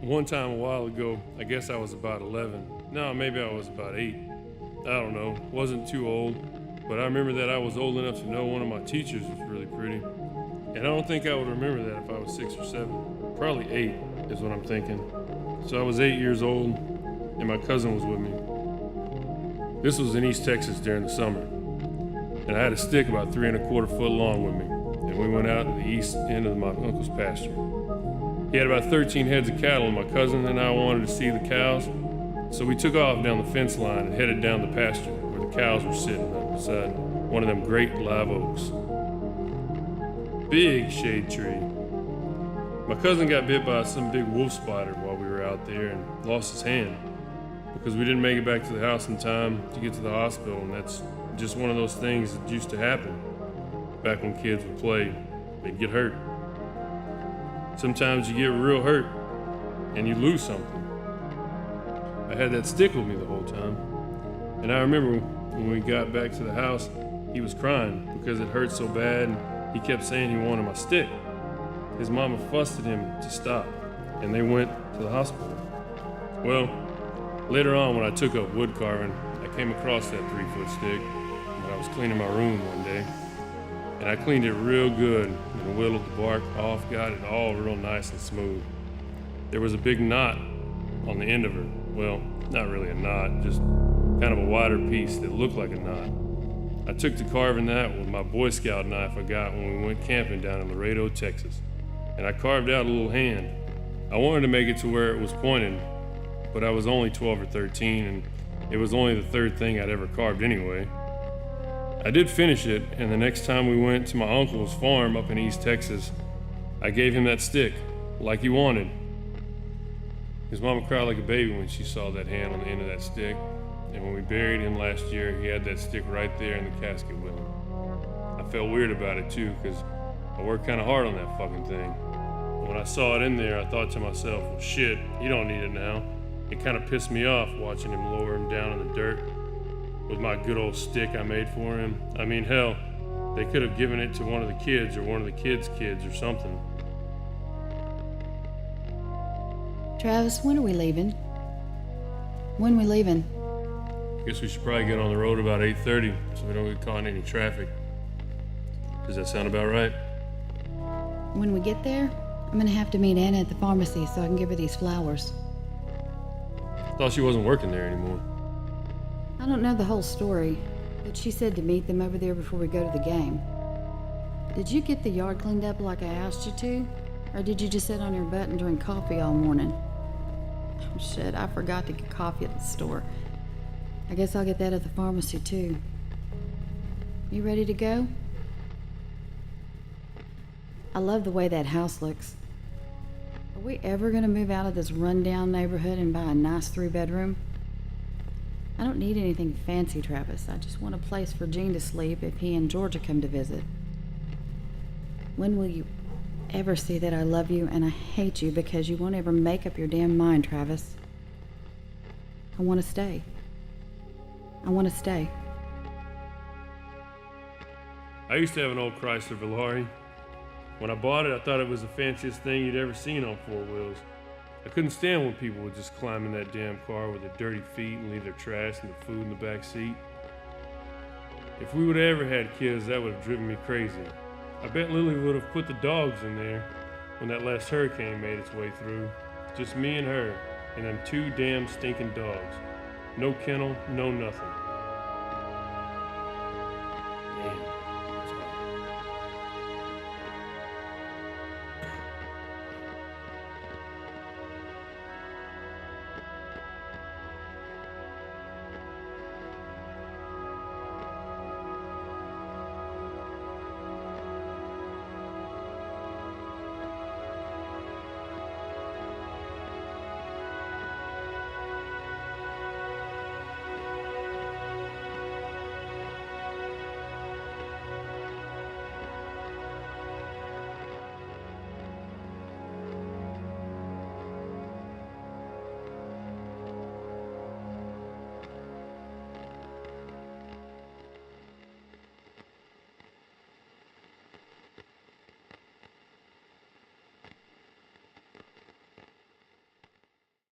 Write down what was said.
One time a while ago, I guess I was about 11. No, maybe I was about 8. I don't know, wasn't too old, but I remember that I was old enough to know one of my teachers was really pretty. And I don't think I would remember that if I was 6 or 7. Probably 8 is what I'm thinking. So I was 8 years old, and my cousin was with me. This was in East Texas during the summer, and I had a stick about 3¼ foot long with me, and we went out to the east end of my uncle's pasture. He had about 13 heads of cattle, and my cousin and I wanted to see the cows, so we took off down the fence line and headed down the pasture where the cows were sitting beside one of them great live oaks. Big shade tree. My cousin got bit by some big wolf spider while we were out there and lost his hand because we didn't make it back to the house in time to get to the hospital, and that's just one of those things that used to happen back when kids would play. They'd get hurt. Sometimes you get real hurt and you lose something. I had that stick with me the whole time, and I remember when we got back to the house, he was crying because it hurt so bad, and he kept saying he wanted my stick. His mama fussed at him to stop, and they went to the hospital. Well, later on when I took up wood carving, I came across that 3-foot stick when I was cleaning my room one day, and I cleaned it real good and whittled the bark off, got it all real nice and smooth. There was a big knot on the end of her. Well, not really a knot, just kind of a wider piece that looked like a knot. I took to carving that with my Boy Scout knife I got when we went camping down in Laredo, Texas. And I carved out a little hand. I wanted to make it to where it was pointed, but I was only 12 or 13, and it was only the third thing I'd ever carved anyway. I did finish it, and the next time we went to my uncle's farm up in East Texas, I gave him that stick, like he wanted. His mama cried like a baby when she saw that hand on the end of that stick, and when we buried him last year, he had that stick right there in the casket with him. I felt weird about it too, because I worked kind of hard on that fucking thing. When I saw it in there, I thought to myself, well shit, you don't need it now. It kind of pissed me off watching him lower him down in the dirt with my good old stick I made for him. I mean, hell, they could have given it to one of the kids or one of the kids' kids or something. Travis, when are we leaving? When we leaving? Guess we should probably get on the road about 8:30 so we don't get caught in any traffic. Does that sound about right? When we get there, I'm gonna have to meet Anna at the pharmacy so I can give her these flowers. Thought she wasn't working there anymore. I don't know the whole story, but she said to meet them over there before we go to the game. Did you get the yard cleaned up like I asked you to? Or did you just sit on your butt and drink coffee all morning? Oh shit, I forgot to get coffee at the store. I guess I'll get that at the pharmacy too. You ready to go? I love the way that house looks. Are we ever gonna move out of this rundown neighborhood and buy a nice 3-bedroom? I don't need anything fancy, Travis. I just want a place for Gene to sleep if he and Georgia come to visit. When will you ever see that I love you and I hate you because you won't ever make up your damn mind, Travis? I want to stay. I want to stay. I used to have an old Chrysler Valari. When I bought it, I thought it was the fanciest thing you'd ever seen on 4 wheels. I couldn't stand when people would just climb in that damn car with their dirty feet and leave their trash and their food in the back seat. If we would have ever had kids, that would have driven me crazy. I bet Lily would have put the dogs in there when that last hurricane made its way through. Just me and her, and them 2 damn stinking dogs. No kennel, no nothing.